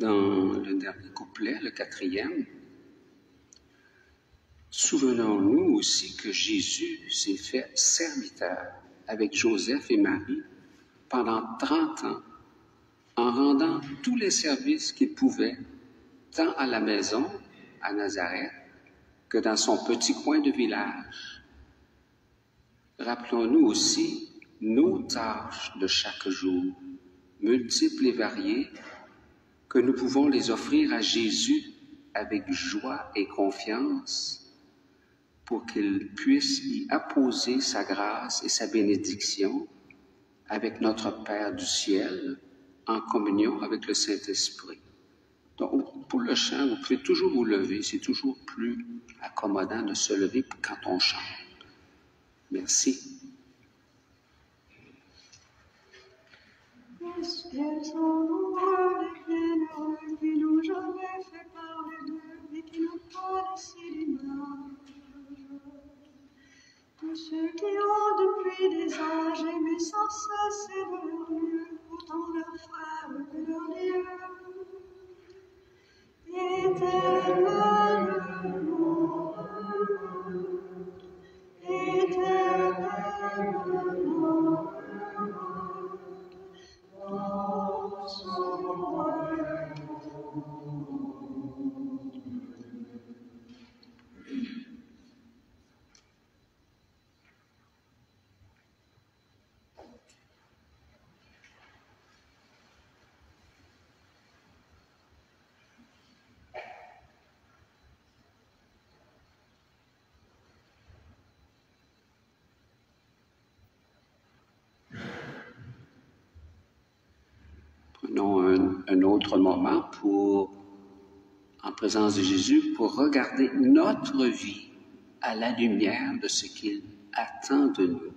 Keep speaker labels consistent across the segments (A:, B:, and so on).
A: dans le dernier couplet, le quatrième, souvenons-nous aussi que Jésus s'est fait serviteur avec Joseph et Marie pendant 30 ans, en rendant tous les services qu'il pouvait, tant à la maison, à Nazareth, que dans son petit coin de village. Rappelons-nous aussi nos tâches de chaque jour, multiples et variées, que nous pouvons les offrir à Jésus avec joie et confiance pour qu'il puisse y apposer sa grâce et sa bénédiction avec notre Père du ciel, en communion avec le Saint-Esprit. Donc, pour le chant, vous pouvez toujours vous lever. C'est toujours plus accommodant de se lever quand on chante. Merci.
B: Le ciel sont nombreux les bienheureux qui n'ont jamais fait parler d'eux et qui n'ont pas laissé l'image. Tous ceux qui ont depuis des âges aimé sans cesse et de leur lieu, autant leurs frères que leurs dieux. Éternellement heureux, éternellement heureux, dans son royaume.
A: Prenons un autre moment en présence de Jésus, pour regarder notre vie à la lumière de ce qu'il attend de nous.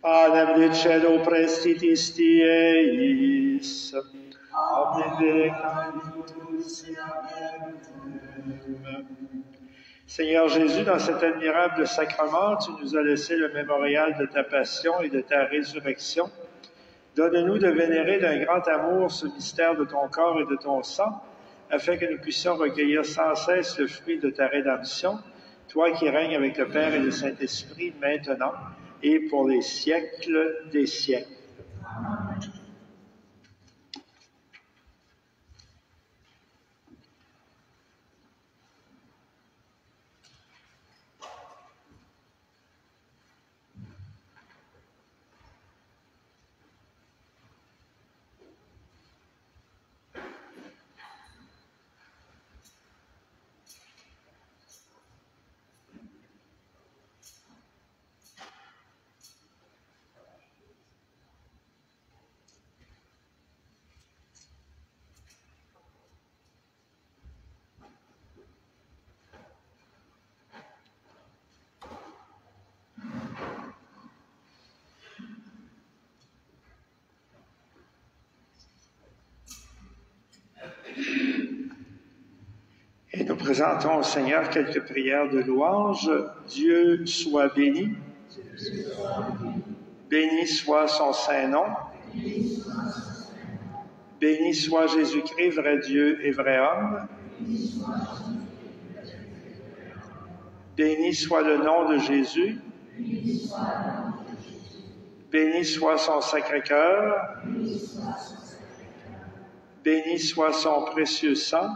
C: Panem Dicendo prestitis Dieis, omnibus Seigneur Jésus, dans cet admirable sacrement, tu nous as laissé le mémorial de ta passion et de ta résurrection. Donne-nous de vénérer d'un grand amour ce mystère de ton corps et de ton sang, afin que nous puissions recueillir sans cesse le fruit de ta rédemption, toi qui règnes avec le Père et le Saint-Esprit maintenant et pour les siècles des siècles. Et nous présentons au Seigneur quelques prières de louange. Dieu soit béni. Béni soit son saint nom. Béni soit Jésus-Christ, vrai Dieu et vrai homme. Béni soit le nom de Jésus. Béni soit son Sacré-Cœur. Béni soit son précieux sang.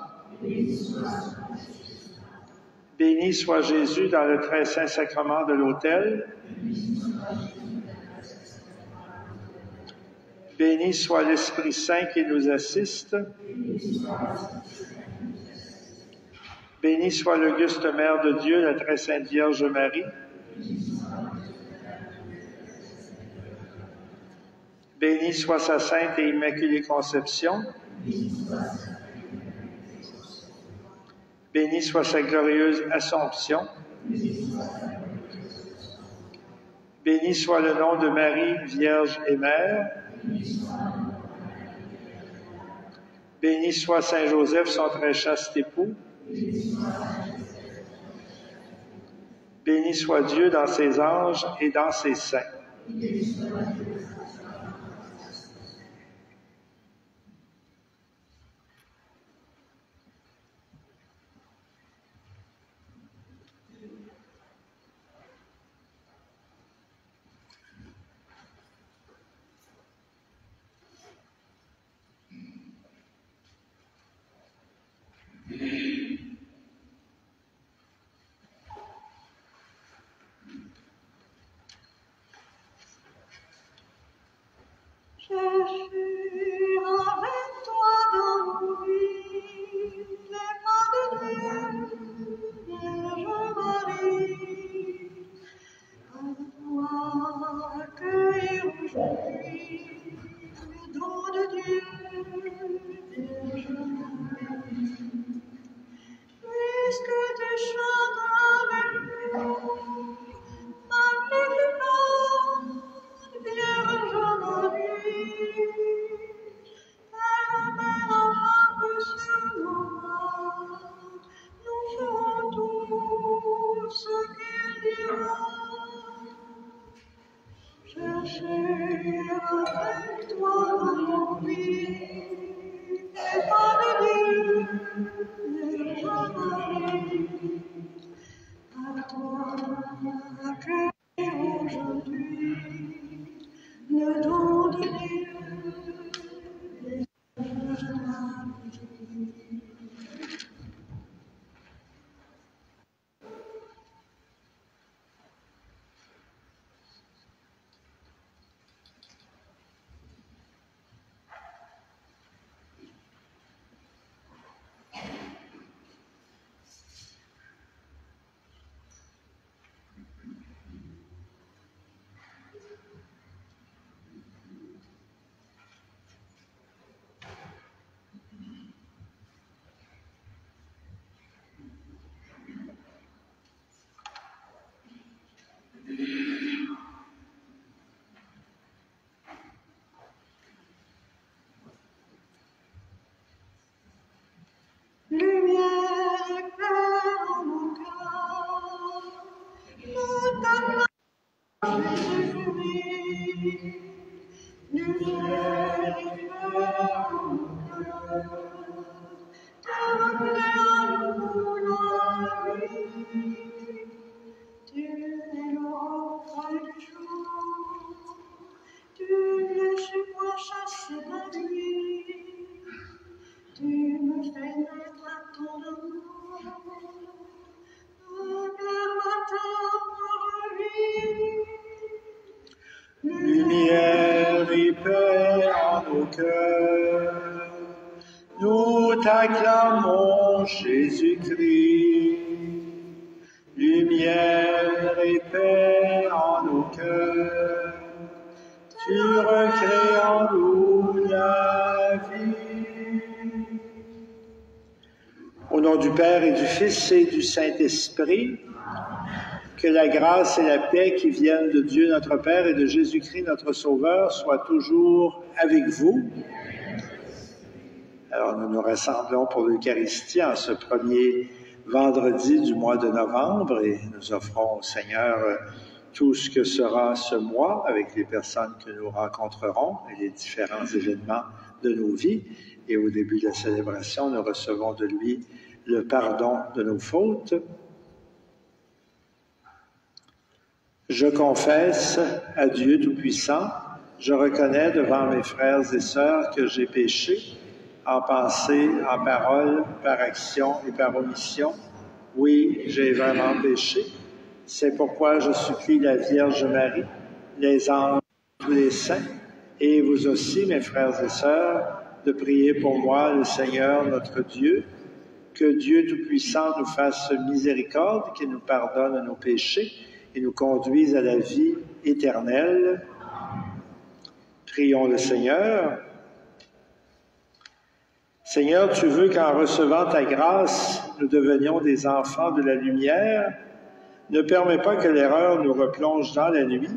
C: Béni soit Jésus dans le très saint sacrement de l'autel. Béni soit l'Esprit Saint qui nous assiste. Béni soit l'auguste Mère de Dieu, la très sainte Vierge Marie. Béni soit sa sainte et immaculée conception. Béni soit sa glorieuse Assomption. Béni soit le nom de Marie, Vierge et Mère. Béni soit Saint Joseph, son très chaste époux. Béni soit Dieu dans ses anges et dans ses saints.
B: que aujourd'hui ne t'ont donné les anges de la vie. Lumière éclaire en mon cœur, nous t'acclamons, Jésus-Christ. Lumière éclaire en mon cœur, t'appelons la vie. Tu es l'ombre du jour, tu viens chez moi chasser la nuit. Tu me fais naître à ton amour, le matin pour revivre.
C: Lumière et paix en nos cœurs, nous t'acclamons, Jésus-Christ. Lumière et paix en nos cœurs, tu recrées en nous la vie. Au nom du Père et du Fils et du Saint-Esprit, que la grâce et la paix qui viennent de Dieu notre Père et de Jésus-Christ notre Sauveur soient toujours avec vous. Alors nous nous rassemblons pour l'Eucharistie en ce premier vendredi du mois de novembre et nous offrons au Seigneur tout ce que sera ce mois avec les personnes que nous rencontrerons et les différents événements de nos vies. Et au début de la célébration, nous recevons de lui le pardon de nos fautes. Je confesse à Dieu Tout-Puissant, je reconnais devant mes frères et sœurs que j'ai péché en pensée, en parole, par action et par omission. Oui, j'ai vraiment péché. C'est pourquoi je supplie la Vierge Marie, les anges, tous les saints, et vous aussi, mes frères et sœurs, de prier pour moi, le Seigneur, notre Dieu, que Dieu Tout-Puissant nous fasse miséricorde, qu'il nous pardonne nos péchés et nous conduise à la vie éternelle. Prions le Seigneur. Seigneur, tu veux qu'en recevant ta grâce, nous devenions des enfants de la lumière. Ne permets pas que l'erreur nous replonge dans la nuit,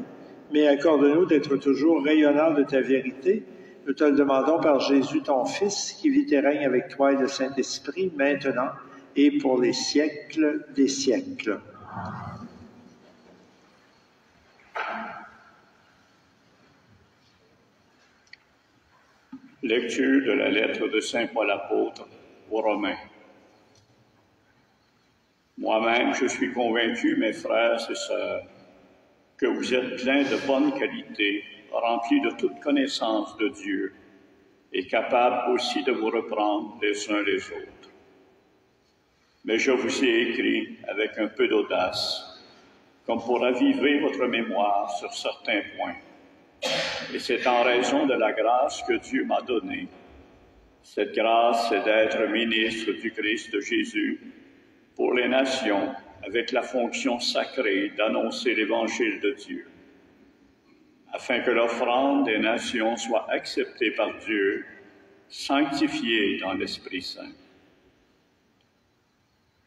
C: mais accorde-nous d'être toujours rayonnants de ta vérité. Nous te le demandons par Jésus, ton Fils, qui vit et règne avec toi et le Saint-Esprit, maintenant et pour les siècles des siècles.
D: Lecture de la lettre de Saint Paul apôtre aux Romains. Moi-même, je suis convaincu, mes frères et sœurs, que vous êtes pleins de bonnes qualités, remplis de toute connaissance de Dieu, et capables aussi de vous reprendre les uns les autres. Mais je vous ai écrit avec un peu d'audace, comme pour raviver votre mémoire sur certains points. Et c'est en raison de la grâce que Dieu m'a donnée. Cette grâce, c'est d'être ministre du Christ Jésus pour les nations, avec la fonction sacrée d'annoncer l'Évangile de Dieu, afin que l'offrande des nations soit acceptée par Dieu, sanctifiée dans l'Esprit Saint.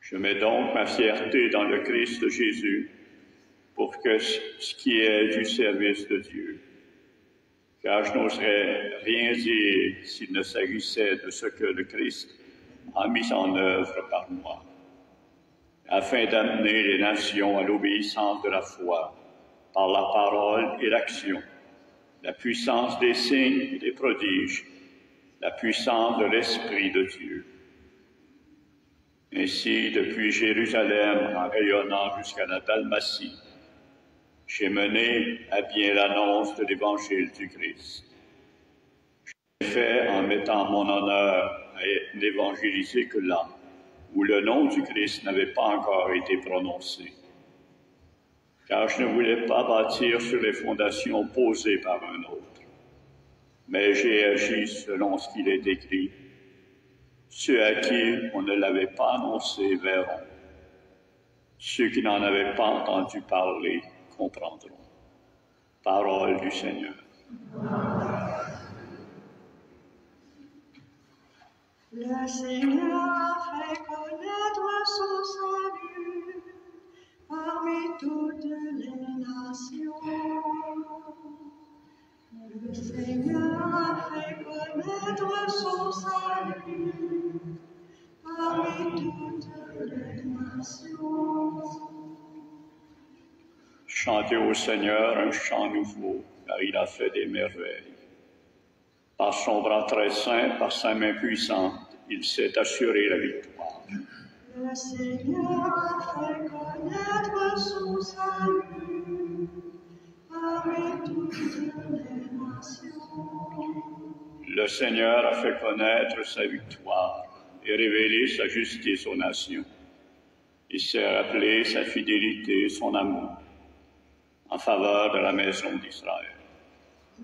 D: Je mets donc ma fierté dans le Christ Jésus pour que ce qui est du service de Dieu, car je n'oserais rien dire s'il ne s'agissait de ce que le Christ a mis en œuvre par moi, afin d'amener les nations à l'obéissance de la foi par la parole et l'action, la puissance des signes et des prodiges, la puissance de l'Esprit de Dieu. Ainsi, depuis Jérusalem, en rayonnant jusqu'à la Dalmatie, j'ai mené à bien l'annonce de l'Évangile du Christ. J'ai fait en mettant mon honneur à n'évangéliser que là, où le nom du Christ n'avait pas encore été prononcé. Car je ne voulais pas bâtir sur les fondations posées par un autre, mais j'ai agi selon ce qu'il est écrit. Ceux à qui on ne l'avait pas annoncé verront. Ceux qui n'en avaient pas entendu parler comprendront. Parole du Seigneur.
B: Le Seigneur a fait connaître son salut parmi toutes les nations. Le Seigneur a fait connaître son salut parmi toutes les nations.
D: Chantez au Seigneur un chant nouveau, car il a fait des merveilles. Par son bras très saint, par sa main puissante, il s'est assuré la victoire.
B: Le Seigneur a fait connaître son salut parmi toutes les nations.
D: Le Seigneur a fait connaître sa victoire et révélé sa justice aux nations. Il s'est rappelé sa fidélité, son amour, en faveur de la maison d'Israël.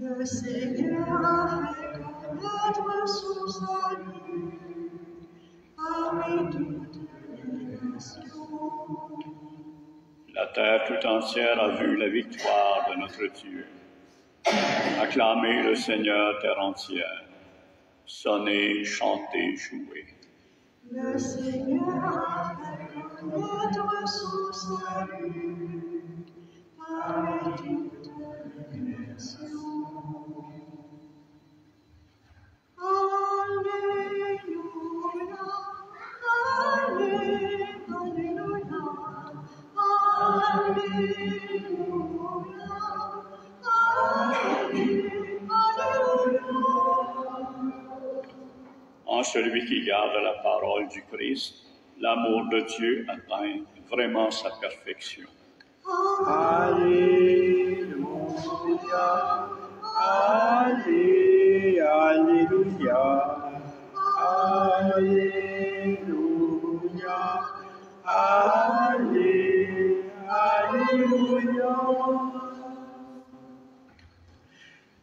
B: Le Seigneur a fait connaître son salut parmi toutes les nations.
D: La terre tout entière a vu la victoire de notre Dieu. Acclamez le Seigneur, terre entière. Sonnez, chantez, jouez.
B: Le Seigneur a fait connaître son salut parmi toutes les nations. Alléluia, Alléluia,
D: En celui qui garde la parole du Christ, l'amour de Dieu atteint vraiment sa perfection.
C: Alléluia, Alléluia, Alléluia.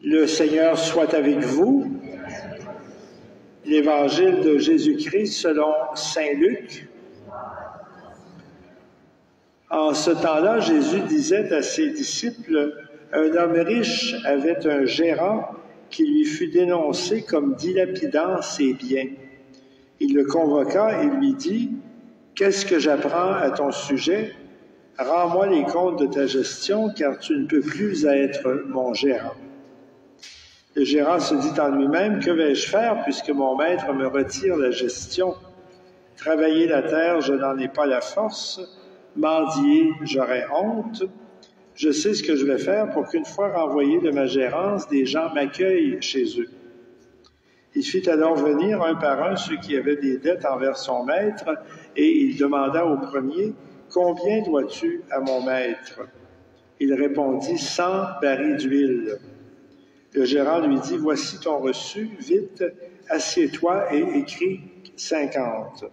C: Le Seigneur soit avec vous. L'Évangile de Jésus-Christ selon saint Luc. En ce temps-là, Jésus disait à ses disciples, « Un homme riche avait un gérant qui lui fut dénoncé comme dilapidant ses biens. Il le convoqua et lui dit, « Qu'est-ce que j'apprends à ton sujet? Rends-moi les comptes de ta gestion, car tu ne peux plus être mon gérant. » Le gérant se dit en lui-même, « Que vais-je faire puisque mon maître me retire la gestion? Travailler la terre, je n'en ai pas la force. Mendier, j'aurais honte. Je sais ce que je vais faire pour qu'une fois renvoyé de ma gérance, des gens m'accueillent chez eux. » Il fit alors venir un par un ceux qui avaient des dettes envers son maître, et il demanda au premier, « Combien dois-tu à mon maître? » Il répondit, « 100 barils d'huile. » Le gérant lui dit, « Voici ton reçu, vite, assieds-toi et écris 50. »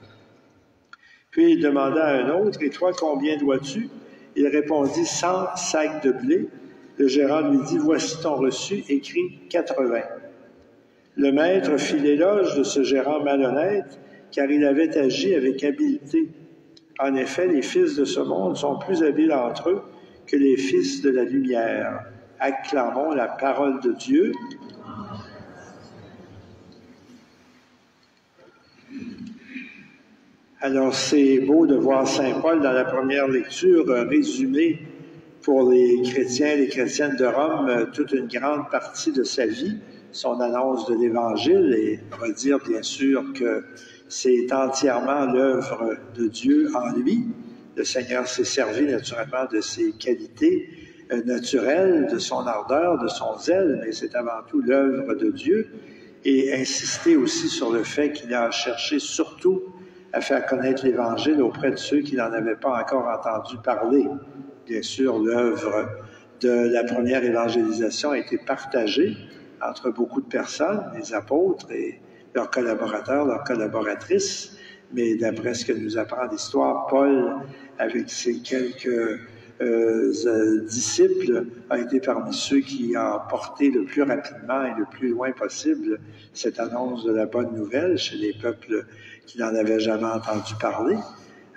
C: Puis il demanda à un autre, « Et toi, combien dois-tu? » Il répondit, « 100 sacs de blé. » Le gérant lui dit, « Voici ton reçu, écris 80. » Le maître fit l'éloge de ce gérant malhonnête, car il avait agi avec habileté. En effet, les fils de ce monde sont plus habiles entre eux que les fils de la lumière. Acclamons la parole de Dieu. Alors, c'est beau de voir saint Paul dans la première lecture résumer pour les chrétiens et les chrétiennes de Rome toute une grande partie de sa vie, son annonce de l'Évangile, et redire bien sûr que c'est entièrement l'œuvre de Dieu en lui. Le Seigneur s'est servi naturellement de ses qualités naturelles, de son ardeur, de son zèle, mais c'est avant tout l'œuvre de Dieu, et insister aussi sur le fait qu'il a cherché surtout à faire connaître l'Évangile auprès de ceux qui n'en avaient pas encore entendu parler. Bien sûr, l'œuvre de la première évangélisation a été partagée entre beaucoup de personnes, les apôtres et leurs collaborateurs, leurs collaboratrices, mais d'après ce que nous apprend l'histoire, Paul, avec ses quelques disciples, a été parmi ceux qui ont porté le plus rapidement et le plus loin possible cette annonce de la bonne nouvelle chez les peuples qui n'en avaient jamais entendu parler.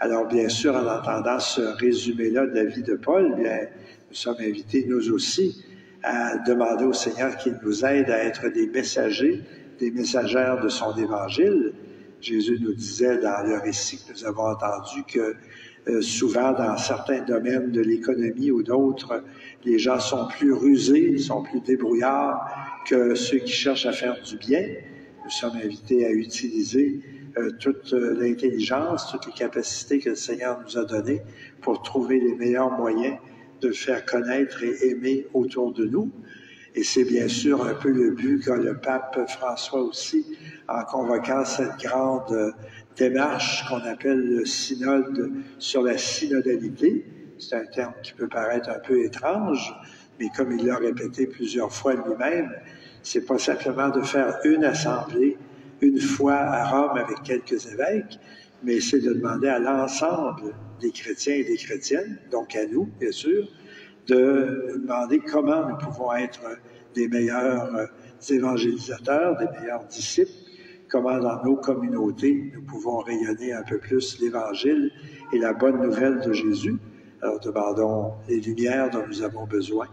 C: Alors, bien sûr, en entendant ce résumé-là de la vie de Paul, bien, nous sommes invités, nous aussi, à demander au Seigneur qu'il nous aide à être des messagers, des messagères de son Évangile. Jésus nous disait dans le récit que nous avons entendu que souvent, dans certains domaines de l'économie ou d'autres, les gens sont plus rusés, sont plus débrouillards que ceux qui cherchent à faire du bien. Nous sommes invités à utiliser toute l'intelligence, toutes les capacités que le Seigneur nous a données pour trouver les meilleurs moyens de faire connaître et aimer autour de nous. Et c'est bien sûr un peu le but qu'a le pape François aussi en convoquant cette grande démarche qu'on appelle le synode sur la synodalité. C'est un terme qui peut paraître un peu étrange, mais comme il l'a répété plusieurs fois lui-même, c'est pas simplement de faire une assemblée une fois à Rome avec quelques évêques, mais c'est de demander à l'ensemble des chrétiens et des chrétiennes, donc à nous, bien sûr, de demander comment nous pouvons être des meilleurs évangélisateurs, des meilleurs disciples, comment dans nos communautés nous pouvons rayonner un peu plus l'Évangile et la bonne nouvelle de Jésus. Alors demandons les lumières dont nous avons besoin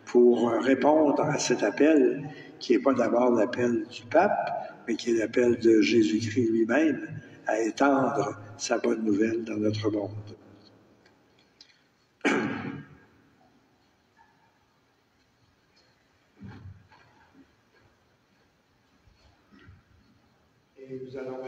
C: pour répondre à cet appel qui n'est pas d'abord l'appel du pape, mais qui est l'appel de Jésus-Christ lui-même à étendre sa bonne nouvelle dans notre monde. Et nous allons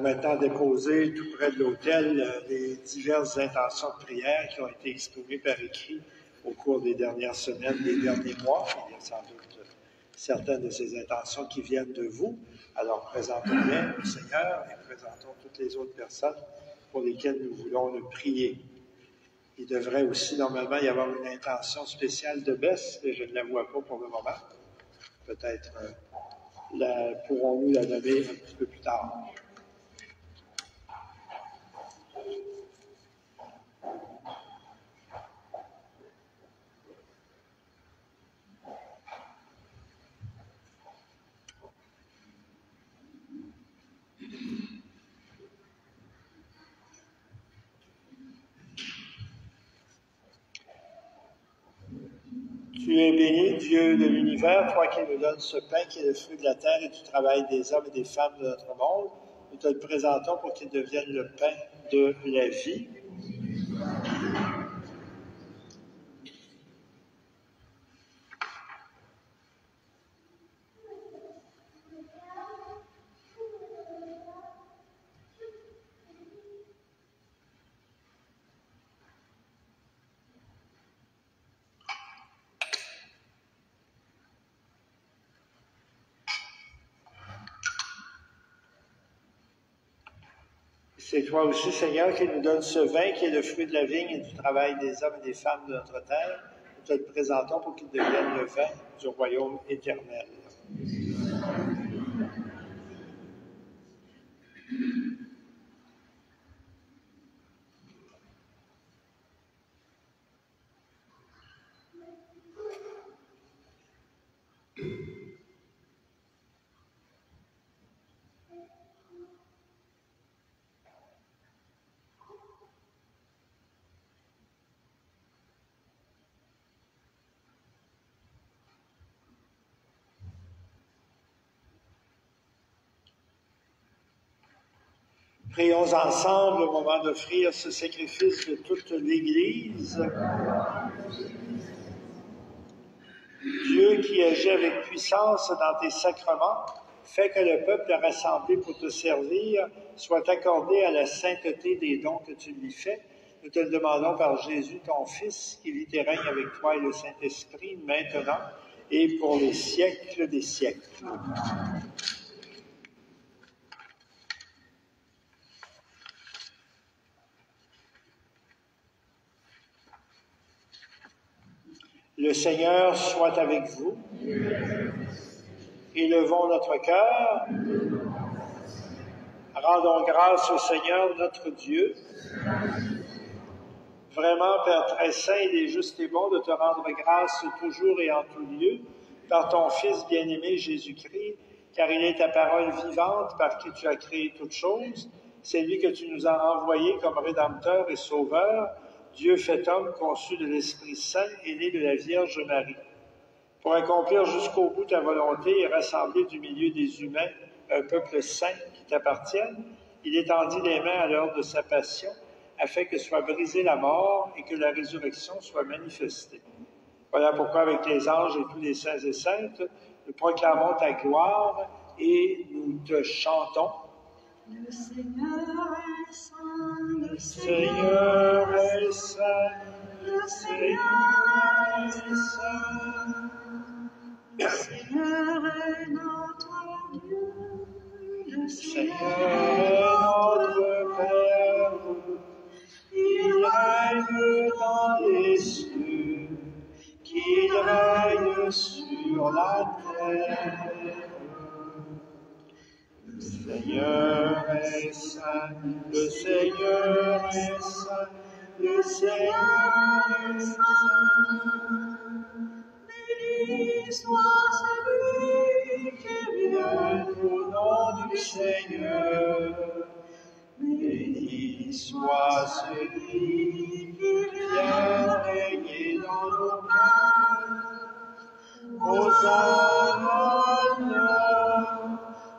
C: maintenant déposer tout près de l'autel les diverses intentions de prière qui ont été exprimées par écrit au cours des dernières semaines, des derniers mois. Il y a sans doute certaines de ces intentions qui viennent de vous. Alors présentons-les au Seigneur et présentons toutes les autres personnes pour lesquelles nous voulons le prier. Il devrait aussi normalement y avoir une intention spéciale de baisse, mais je ne la vois pas pour le moment. Peut-être pourrons-nous la nommer un petit peu plus tard. Tu es béni, Dieu de l'univers, toi qui nous donnes ce pain qui est le fruit de la terre et du travail des hommes et des femmes de notre monde. Nous te le présentons pour qu'il devienne le pain de la vie. C'est toi aussi, Seigneur, qui nous donne ce vin qui est le fruit de la vigne et du travail des hommes et des femmes de notre terre. Nous te le présentons pour qu'il devienne le vin du royaume éternel. Prions ensemble au moment d'offrir ce sacrifice de toute l'Église. Dieu qui agit avec puissance dans tes sacrements, fais que le peuple rassemblé pour te servir soit accordé à la sainteté des dons que tu lui fais, Nous te le demandons par Jésus, ton Fils, qui vit et règne avec toi et le Saint-Esprit, maintenant et pour les siècles des siècles. Le Seigneur soit avec vous. Élevons notre cœur. Rendons grâce au Seigneur notre Dieu. Vraiment, Père très saint, il est juste et bon de te rendre grâce toujours et en tout lieu par ton Fils bien-aimé Jésus-Christ, car il est ta parole vivante par qui tu as créé toutes choses. C'est lui que tu nous as envoyé comme Rédempteur et Sauveur, Dieu fait homme, conçu de l'Esprit Saint et né de la Vierge Marie. Pour accomplir jusqu'au bout ta volonté et rassembler du milieu des humains un peuple saint qui t'appartienne, il étendit les mains à l'heure de sa passion, afin que soit brisée la mort et que la résurrection soit manifestée. Voilà pourquoi, avec les anges et tous les saints et saintes, nous proclamons ta gloire et nous te chantons.
B: Le Seigneur est saint,
C: Le Seigneur est saint,
B: le
C: Seigneur est saint.
B: Le Seigneur est notre Dieu, le
C: Seigneur
B: Seigneur
C: est notre Père, il règne dans les cieux, qu'il règne sur la terre. Le Seigneur est saint, le Seigneur est saint, le Seigneur est saint.
B: Béni soit celui qui vient
C: Au nom du Seigneur, béni soit celui qui vient régner dans nos cœurs. Hosanna,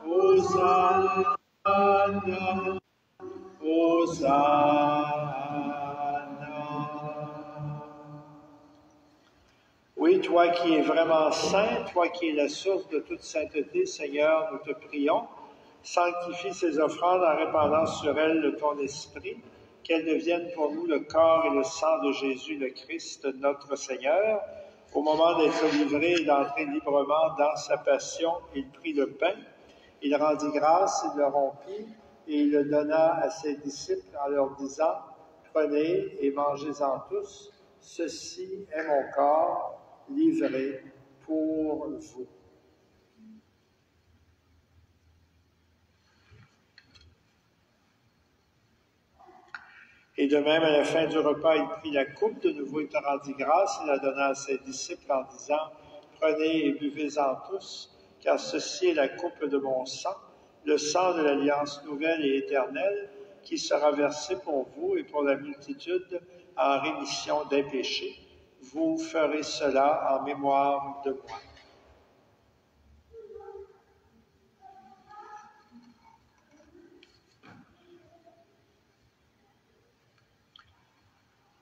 C: Hosanna, Hosanna. Oui, toi qui es vraiment saint, toi qui es la source de toute sainteté, Seigneur, nous te prions. Sanctifie ces offrandes en répandant sur elles ton esprit, qu'elles deviennent pour nous le corps et le sang de Jésus le Christ, notre Seigneur. Au moment d'être livré et d'entrer librement dans sa passion, il prit le pain, il rendit grâce, il le rompit, et il le donna à ses disciples en leur disant, « Prenez et mangez-en tous, ceci est mon corps livré pour vous. » Et de même, à la fin du repas, il prit la coupe, de nouveau il te rendit grâce, il la donna à ses disciples en disant, « Prenez et buvez-en tous, car ceci est la coupe de mon sang, le sang de l'alliance nouvelle et éternelle, qui sera versé pour vous et pour la multitude en rémission des péchés. Vous ferez cela en mémoire de moi. »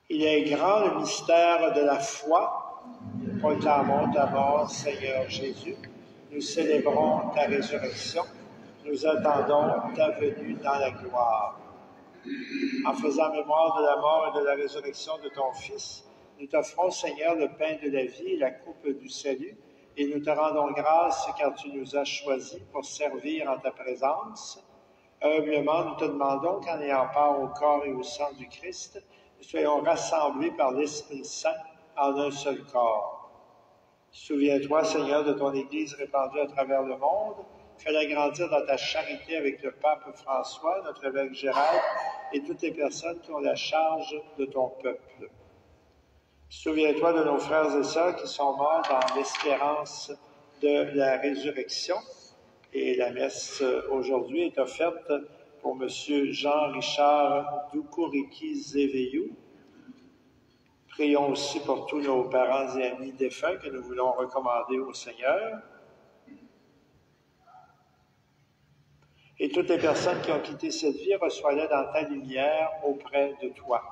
C: Il est grand le mystère de la foi. Nous proclamons ta mort, Seigneur Jésus. Nous célébrons ta résurrection. Nous attendons ta venue dans la gloire. En faisant mémoire de la mort et de la résurrection de ton Fils, nous t'offrons, Seigneur, le pain de la vie et la coupe du salut, et nous te rendons grâce car tu nous as choisis pour servir en ta présence. Humblement, nous te demandons qu'en ayant part au corps et au sang du Christ, nous soyons rassemblés par l'Esprit Saint en un seul corps. Souviens-toi, Seigneur, de ton Église répandue à travers le monde. Fais-la grandir dans ta charité avec le pape François, notre évêque Gérald, et toutes les personnes qui ont la charge de ton peuple. Souviens-toi de nos frères et sœurs qui sont morts dans l'espérance de la résurrection. Et la messe aujourd'hui est offerte pour M. Jean-Richard Doukouriki-Zéveillou. Prions aussi pour tous nos parents et amis défunts que nous voulons recommander au Seigneur. Et toutes les personnes qui ont quitté cette vie, reçois-les dans ta lumière auprès de toi.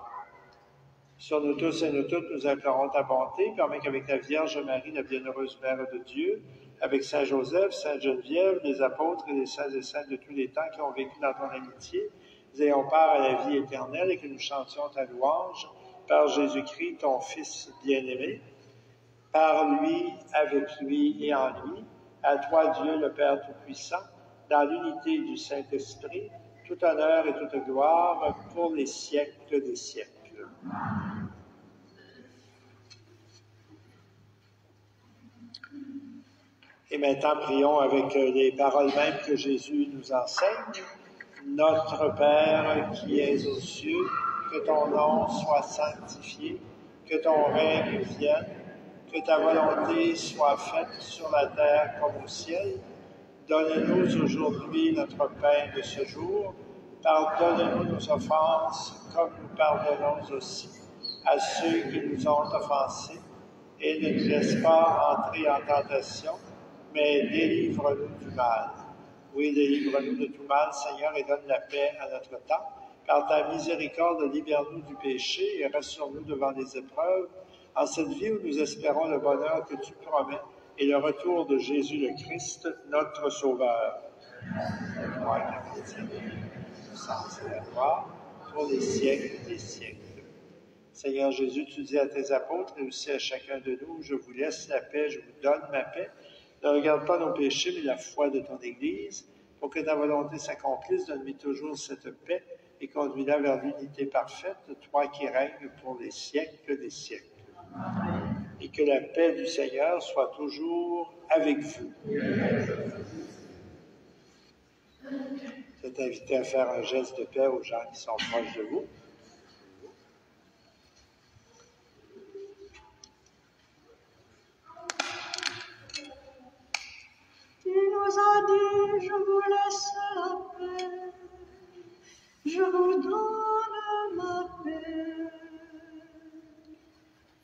C: Sur nous tous et nous toutes, nous implorons ta bonté. Permets qu'avec la Vierge Marie, la bienheureuse Mère de Dieu, avec Saint Joseph, Sainte Geneviève, les apôtres et les saints et saintes de tous les temps qui ont vécu dans ton amitié, nous ayons part à la vie éternelle et que nous chantions ta louange par Jésus-Christ, ton Fils bien-aimé, par lui, avec lui et en lui, à toi Dieu le Père Tout-Puissant, dans l'unité du Saint-Esprit, tout honneur et toute gloire pour les siècles des siècles. Et maintenant, prions avec les paroles mêmes que Jésus nous enseigne. Notre Père qui es aux cieux, que ton nom soit sanctifié, que ton règne vienne, que ta volonté soit faite sur la terre comme au ciel. Donne-nous aujourd'hui notre pain de ce jour. Pardonne-nous nos offenses, comme nous pardonnons aussi à ceux qui nous ont offensés. Et ne nous laisse pas entrer en tentation, mais délivre-nous du mal. Oui, délivre-nous de tout mal, Seigneur, et donne la paix à notre temps. Par ta miséricorde, libère-nous du péché et rassure-nous devant les épreuves, en cette vie où nous espérons le bonheur que tu promets et le retour de Jésus le Christ, notre Sauveur. La gloire et le sens et la gloire pour les siècles des siècles. Seigneur Jésus, tu dis à tes apôtres et aussi à chacun de nous, je vous laisse la paix, je vous donne ma paix. Ne regarde pas nos péchés, mais la foi de ton Église. Pour que ta volonté s'accomplisse, donne-lui toujours cette paix et conduis-la vers l'unité parfaite, toi qui règnes pour les siècles des siècles. Et que la paix du Seigneur soit toujours avec vous. Vous êtes invités à faire un geste de paix aux gens qui sont proches de vous.
B: Tu nous as dit, je vous laisse la paix, je vous donne ma paix.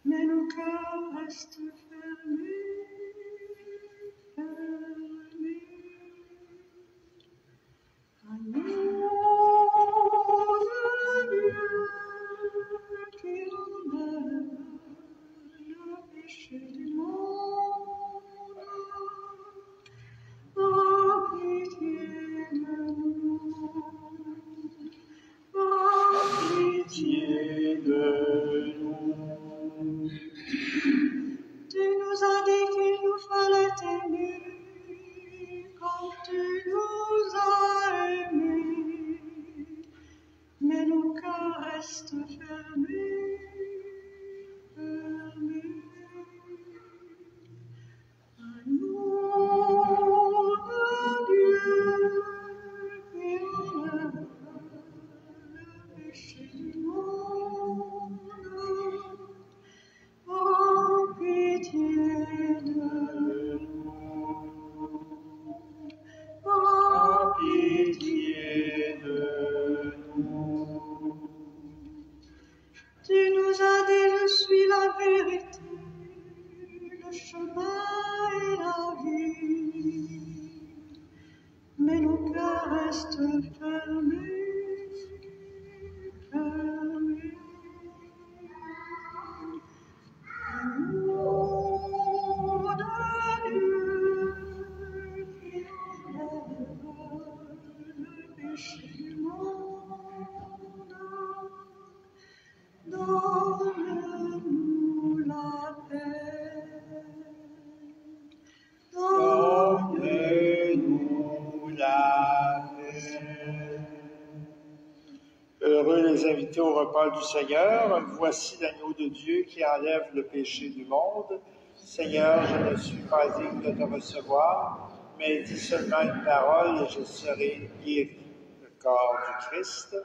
B: Mais nos cœurs restent fermés, fermés. Agneau de Dieu, qui enlève le péché du monde, aie pitié de nous. Aie pitié de nous. Tu nous as dit qu'il nous fallait t'aimer comme tu nous as aimés, mais nos cœurs restent fermés, fermés. Agneau de Dieu, qui enlève le péché du monde, aie pitié de nous. Aie pitié de nous. Tu nous as dit, je suis la vérité, le chemin et la vie. Mais nos cœurs restent fermés, fermés. Agneau de Dieu, qui enlève le péché du monde, donne-nous la paix.
C: Donne-nous la paix. Heureux les invités au repas du Seigneur. Voici l'agneau de Dieu qui enlève le péché du monde. Seigneur, je ne suis pas digne de te recevoir, mais dis seulement une parole et je serai guéri. Le corps du Christ.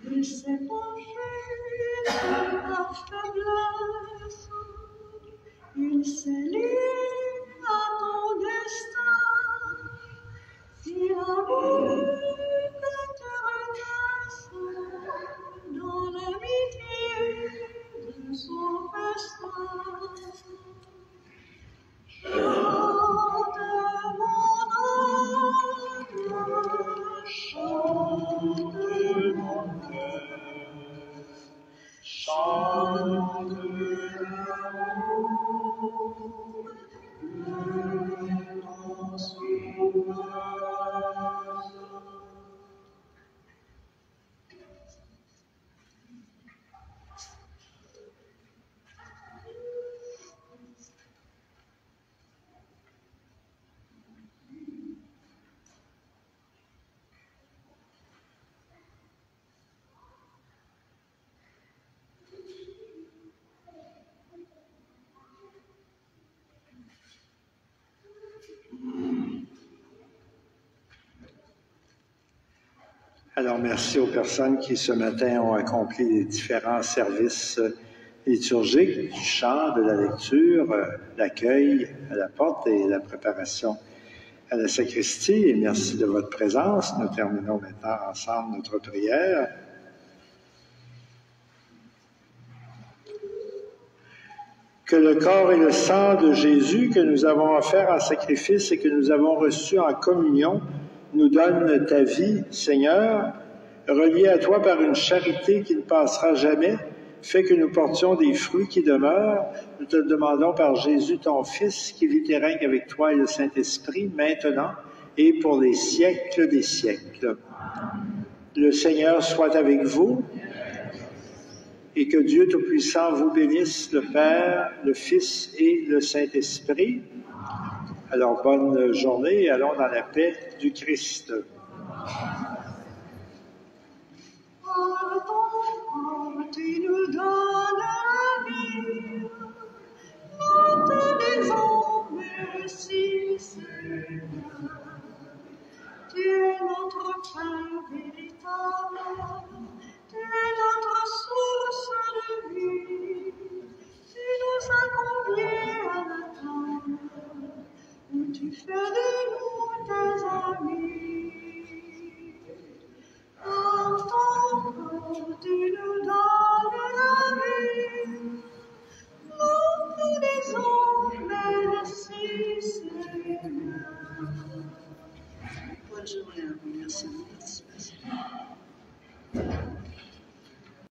B: Il s'est penché sur la faiblesse, il s'est lié à ton destin, il a voulu que tu renaisses dans l'amitié de son festin. Chante mon âme, chante mon cœur, chante l'amour de ton sauveur.
C: Alors, merci aux personnes qui, ce matin, ont accompli les différents services liturgiques, du chant, de la lecture, l'accueil à la porte et la préparation à la sacristie. Et merci de votre présence. Nous terminons maintenant ensemble notre prière. Que le corps et le sang de Jésus que nous avons offert en sacrifice et que nous avons reçu en communion nous donne ta vie, Seigneur, relié à toi par une charité qui ne passera jamais, fait que nous portions des fruits qui demeurent. Nous te le demandons par Jésus, ton Fils, qui vit et règne avec toi et le Saint-Esprit, maintenant et pour les siècles des siècles. Le Seigneur soit avec vous et que Dieu Tout-Puissant vous bénisse, le Père, le Fils et le Saint-Esprit. Alors, bonne journée et allons dans la paix du Christ.
B: Tu nous donnes la vie, nous te disons merci, Seigneur. Tu es notre Père véritable,